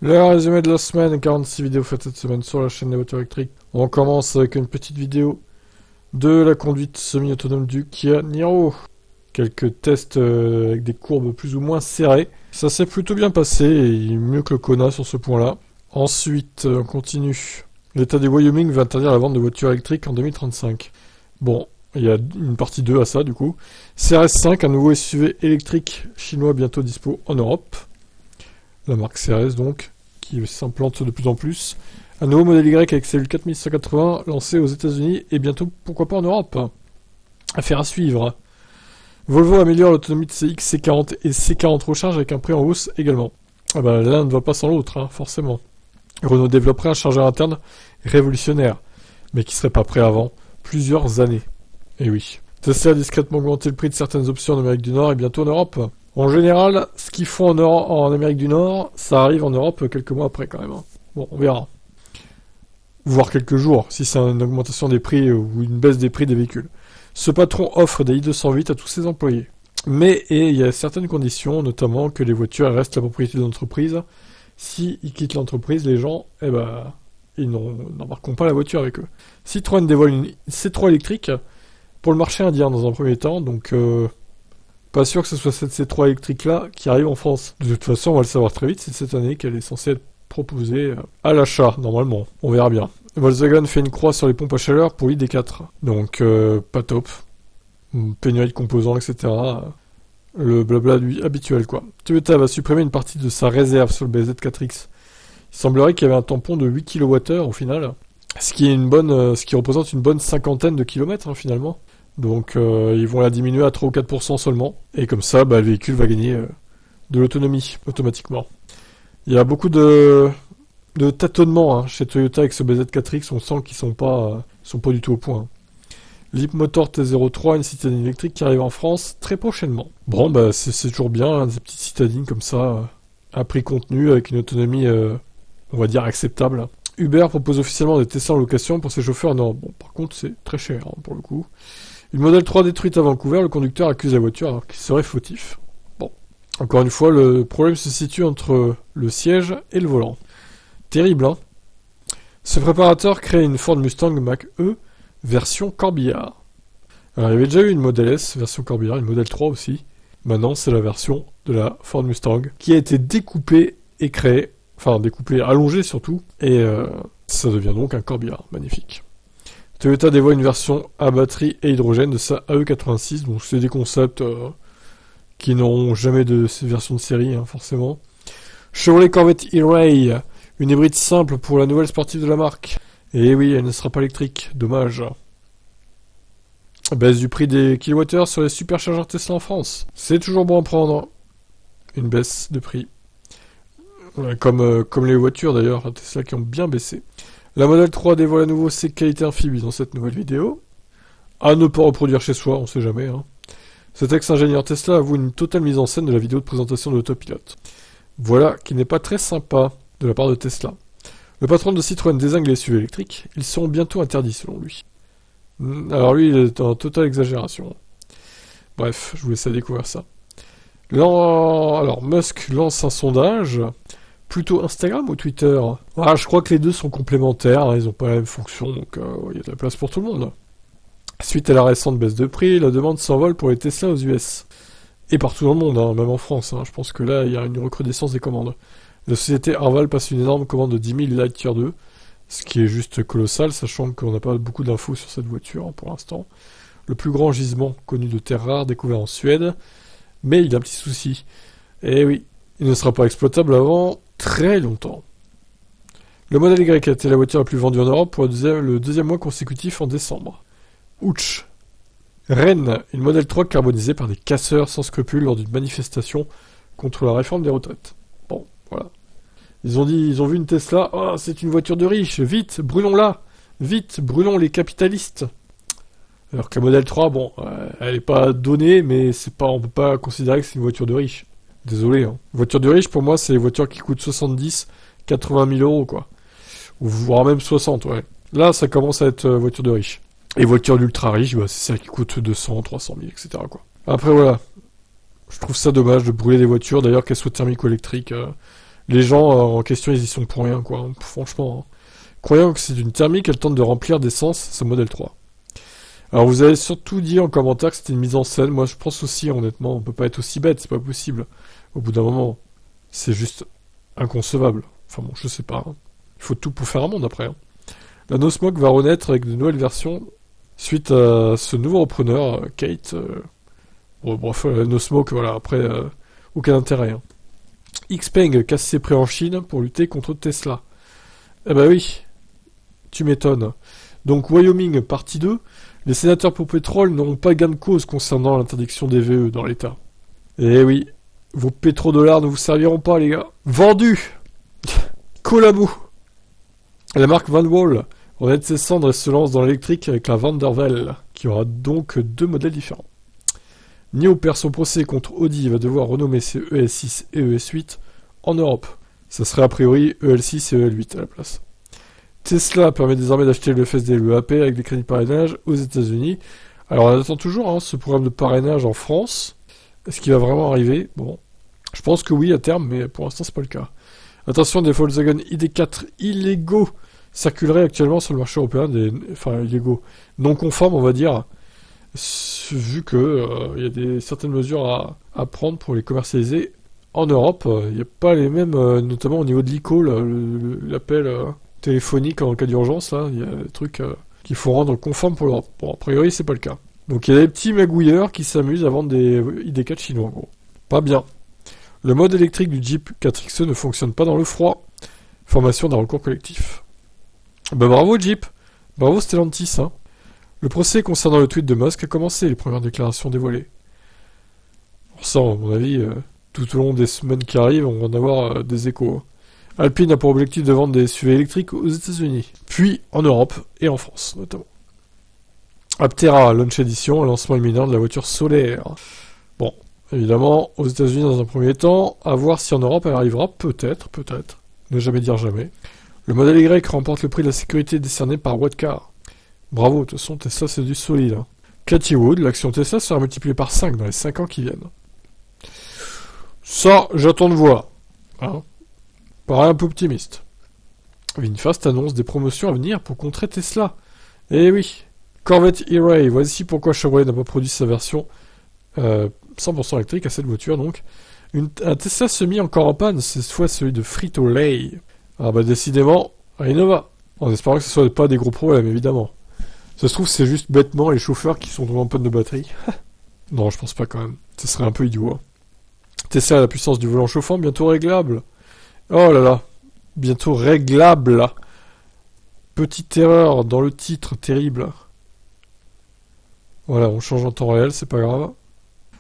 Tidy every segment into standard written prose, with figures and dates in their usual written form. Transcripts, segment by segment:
Le résumé de la semaine, 46 vidéos faites cette semaine sur la chaîne des voitures électriques. On commence avec une petite vidéo de la conduite semi-autonome du Kia Niro. Quelques tests avec des courbes plus ou moins serrées. Ça s'est plutôt bien passé, et mieux que le Kona sur ce point-là. Ensuite, on continue. L'État du Wyoming va interdire la vente de voitures électriques en 2035. Bon, il y a une partie 2 à ça du coup. CRS5, un nouveau SUV électrique chinois bientôt dispo en Europe. La marque CRS donc, qui s'implante de plus en plus. Un nouveau modèle Y avec cellule 4180 lancé aux États-Unis et bientôt pourquoi pas en Europe. Affaire à suivre. Volvo améliore l'autonomie de ses XC40 et C40 recharge avec un prix en hausse également. Ah bah, l'un ne va pas sans l'autre, hein, forcément. Renault développerait un chargeur interne révolutionnaire, mais qui serait pas prêt avant plusieurs années. Et oui. Tesla a discrètement augmenté le prix de certaines options en Amérique du Nord et bientôt en Europe. En général, ce qu'ils font en Amérique du Nord, ça arrive en Europe quelques mois après quand même. Hein. Bon, on verra. Voire quelques jours, si c'est une augmentation des prix ou une baisse des prix des véhicules. Ce patron offre des i208 à tous ses employés. Mais il y a certaines conditions, notamment que les voitures restent la propriété de l'entreprise. S'ils quittent l'entreprise, les gens, ils n'embarqueront pas la voiture avec eux. Citroën dévoile une C3 électrique pour le marché indien dans un premier temps, donc pas sûr que ce soit cette C3 électrique-là qui arrive en France. De toute façon, on va le savoir très vite, c'est cette année qu'elle est censée être proposée à l'achat, normalement. On verra bien. Volkswagen fait une croix sur les pompes à chaleur pour l'ID4, donc pas top. Pénurie de composants, etc. Le blabla habituel, quoi. Toyota va supprimer une partie de sa réserve sur le BZ4X. Il semblerait qu'il y avait un tampon de 8 kWh au final, ce qui représente une bonne cinquantaine de kilomètres, hein, finalement. Donc ils vont la diminuer à 3 ou 4% seulement. Et comme ça, le véhicule va gagner de l'autonomie, automatiquement. Il y a beaucoup de tâtonnements chez Toyota avec ce BZ4X, on sent qu'ils sont pas du tout au point. Leapmotor T03, une citadine électrique qui arrive en France très prochainement. Bon, c'est toujours bien, des petites citadines comme ça, à prix contenu, avec une autonomie, on va dire, acceptable. Uber propose officiellement des Tesla en location pour ses chauffeurs en Europe. Bon, par contre, c'est très cher, pour le coup. Une Model 3 détruite à Vancouver, le conducteur accuse la voiture alors qu'il serait fautif. Bon, encore une fois, le problème se situe entre le siège et le volant. Terrible, hein. Ce préparateur crée une Ford Mustang Mach-E version corbillard. Alors, il y avait déjà eu une Model S version corbillard, une Model 3 aussi. Maintenant, c'est la version de la Ford Mustang qui a été découpée et créée, enfin découpée, allongée surtout, et ça devient donc un corbillard magnifique. Toyota dévoile une version à batterie et hydrogène de sa AE86, donc c'est des concepts qui n'auront jamais de ces versions de série, forcément. Chevrolet Corvette E-Ray, une hybride simple pour la nouvelle sportive de la marque. Et oui, elle ne sera pas électrique, dommage. Baisse du prix des kilowattheures sur les superchargeurs Tesla en France. C'est toujours bon à prendre. Une baisse de prix. Comme les voitures d'ailleurs, Tesla qui ont bien baissé. La Model 3 dévoile à nouveau ses qualités amphibies dans cette nouvelle vidéo. À ne pas reproduire chez soi, on sait jamais. Cet ex-ingénieur Tesla avoue une totale mise en scène de la vidéo de présentation de l'autopilote. Voilà, qui n'est pas très sympa de la part de Tesla. Le patron de Citroën dézingue les SUV électriques, ils seront bientôt interdits selon lui. Alors lui, il est en totale exagération. Bref, je vous laisse découvrir ça. Alors, Musk lance un sondage, plutôt Instagram ou Twitter. Je crois que les deux sont complémentaires, ils n'ont pas la même fonction, donc il y a de la place pour tout le monde. Suite à la récente baisse de prix, la demande s'envole pour les Tesla aux US. Et partout dans le monde, même en France. Je pense que là, il y a une recrudescence des commandes. La société Arval passe une énorme commande de 10 000 Lightyear 2, ce qui est juste colossal, sachant qu'on n'a pas beaucoup d'infos sur cette voiture pour l'instant. Le plus grand gisement connu de terres rares découvert en Suède, mais il a un petit souci. Eh oui, il ne sera pas exploitable avant très longtemps. Le modèle Y a été la voiture la plus vendue en Europe pour le deuxième mois consécutif en décembre. Ouch. Rennes, une Model 3 carbonisée par des casseurs sans scrupules lors d'une manifestation contre la réforme des retraites. Bon, voilà. Ils ont vu une Tesla, c'est une voiture de riche, vite, brûlons-la, vite, brûlons les capitalistes. Alors que la Model 3, elle n'est pas donnée, mais on peut pas considérer que c'est une voiture de riche. Désolé, Une voiture de riche, pour moi, c'est les voitures qui coûtent 70, 80 000 euros, quoi. Ou voire même 60, ouais. Là, ça commence à être voiture de riche. Et voiture d'ultra riche, c'est celle qui coûte 200, 300 000, etc., quoi. Après, voilà. Je trouve ça dommage de brûler des voitures, d'ailleurs qu'elles soient thermiques ou électriques. Les gens en question, ils y sont pour rien, quoi. Franchement, hein. Croyant que c'est une thermique, elle tente de remplir d'essence ce modèle 3. Alors vous avez surtout dit en commentaire que c'était une mise en scène. Moi je pense aussi, honnêtement, on peut pas être aussi bête, c'est pas possible. Au bout d'un moment, c'est juste inconcevable. Enfin bon, je sais pas. Hein. Il faut tout pour faire un monde après. Hein. La No Smoke va renaître avec de nouvelles versions suite à ce nouveau repreneur, Kate. Bon, bref, No Smoke, voilà, après, aucun intérêt. Hein. Xpeng casse ses prix en Chine pour lutter contre Tesla. Eh ben oui, tu m'étonnes. Donc Wyoming, partie 2. Les sénateurs pour pétrole n'auront pas gain de cause concernant l'interdiction des VE dans l'État. Eh oui, vos pétrodollars ne vous serviront pas, les gars. Vendu. Collabo. La marque Van Wall renaît de ses cendres et se lance dans l'électrique avec la Vandervelde, qui aura donc 2 modèles différents. NIO perd son procès contre Audi et va devoir renommer ses ES6 et ES8 en Europe. Ça serait a priori EL6 et EL8 à la place. Tesla permet désormais d'acheter le FSD et le AP avec des crédits de parrainage aux États-Unis. Alors on attend toujours hein, ce programme de parrainage en France. Est-ce qu'il va vraiment arriver? Bon, je pense que oui à terme, mais pour l'instant c'est pas le cas. Attention, des Volkswagen ID4 illégaux circuleraient actuellement sur le marché européen, enfin illégaux, non conformes on va dire, vu que y a certaines mesures à prendre pour les commercialiser en Europe. Il n'y a pas les mêmes, notamment au niveau de l'e-call, l'appel téléphonique en cas d'urgence, là, il y a des trucs qu'il faut rendre conformes pour l'Europe. Bon, a priori, c'est pas le cas. Donc il y a des petits magouilleurs qui s'amusent à vendre des ID4 chinois, en gros. Pas bien. Le mode électrique du Jeep 4XE ne fonctionne pas dans le froid. Formation d'un recours collectif. Bah bravo Jeep. Bravo Stellantis, hein. Le procès concernant le tweet de Musk a commencé, les premières déclarations dévoilées. Ça, à mon avis, tout au long des semaines qui arrivent, on va en avoir des échos. Alpine a pour objectif de vendre des SUV électriques aux États-Unis, puis en Europe et en France notamment. Aptera, Launch Edition, lancement imminent de la voiture solaire. Bon, évidemment, aux États-Unis dans un premier temps, à voir si en Europe elle arrivera, peut-être, ne jamais dire jamais. Le modèle Y remporte le prix de la sécurité décerné par Whatcar. Bravo, de toute façon, Tesla c'est du solide. Hein. Cathy Wood, l'action Tesla sera multipliée par 5 dans les 5 ans qui viennent. Ça, j'attends de voir. Hein. Paraît un peu optimiste. VinFast annonce des promotions à venir pour contrer Tesla. Eh oui. Corvette E-Ray, voici pourquoi Chevrolet n'a pas produit sa version 100% électrique à cette voiture donc. Un Tesla semi encore en panne, cette fois celui de Frito-Lay. Ah bah décidément, rien ne va. En espérant que ce soit pas des gros problèmes évidemment. Ça se trouve c'est juste bêtement les chauffeurs qui sont tombés en panne de batterie. Non, je pense pas quand même. Ce serait un peu idiot. Hein. Tesla a la puissance du volant chauffant, bientôt réglable. Oh là là, bientôt réglable. Petite erreur dans le titre, terrible. Voilà, on change en temps réel, c'est pas grave.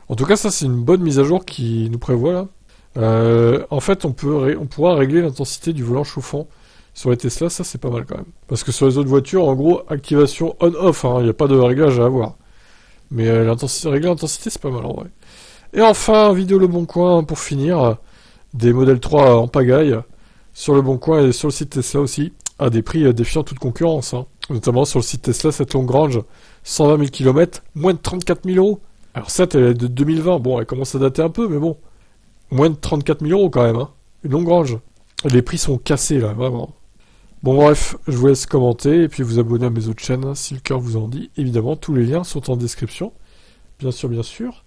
En tout cas, ça c'est une bonne mise à jour qui nous prévoit là. En fait, on pourra régler l'intensité du volant chauffant sur les Tesla, ça c'est pas mal quand même. Parce que sur les autres voitures, en gros, activation on-off, il n'y a pas de réglage à avoir. Mais régler l'intensité, c'est pas mal en vrai. Et enfin, vidéo Le Bon Coin pour finir. Des modèles 3 en pagaille sur Le Bon Coin et sur le site Tesla aussi, à des prix défiant toute concurrence. Hein. Notamment sur le site Tesla, cette longue range, 120 000 km, moins de 34 000 euros. Alors cette, elle est de 2020, bon, elle commence à dater un peu, mais bon. Moins de 34 000 euros quand même, hein. Une longue range. Les prix sont cassés là, vraiment. Bon bref, je vous laisse commenter et puis vous abonner à mes autres chaînes, si le cœur vous en dit. Évidemment, tous les liens sont en description. Bien sûr.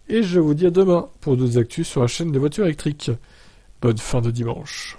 Et je vous dis à demain pour d'autres actus sur la chaîne des voitures électriques. Bonne fin de dimanche.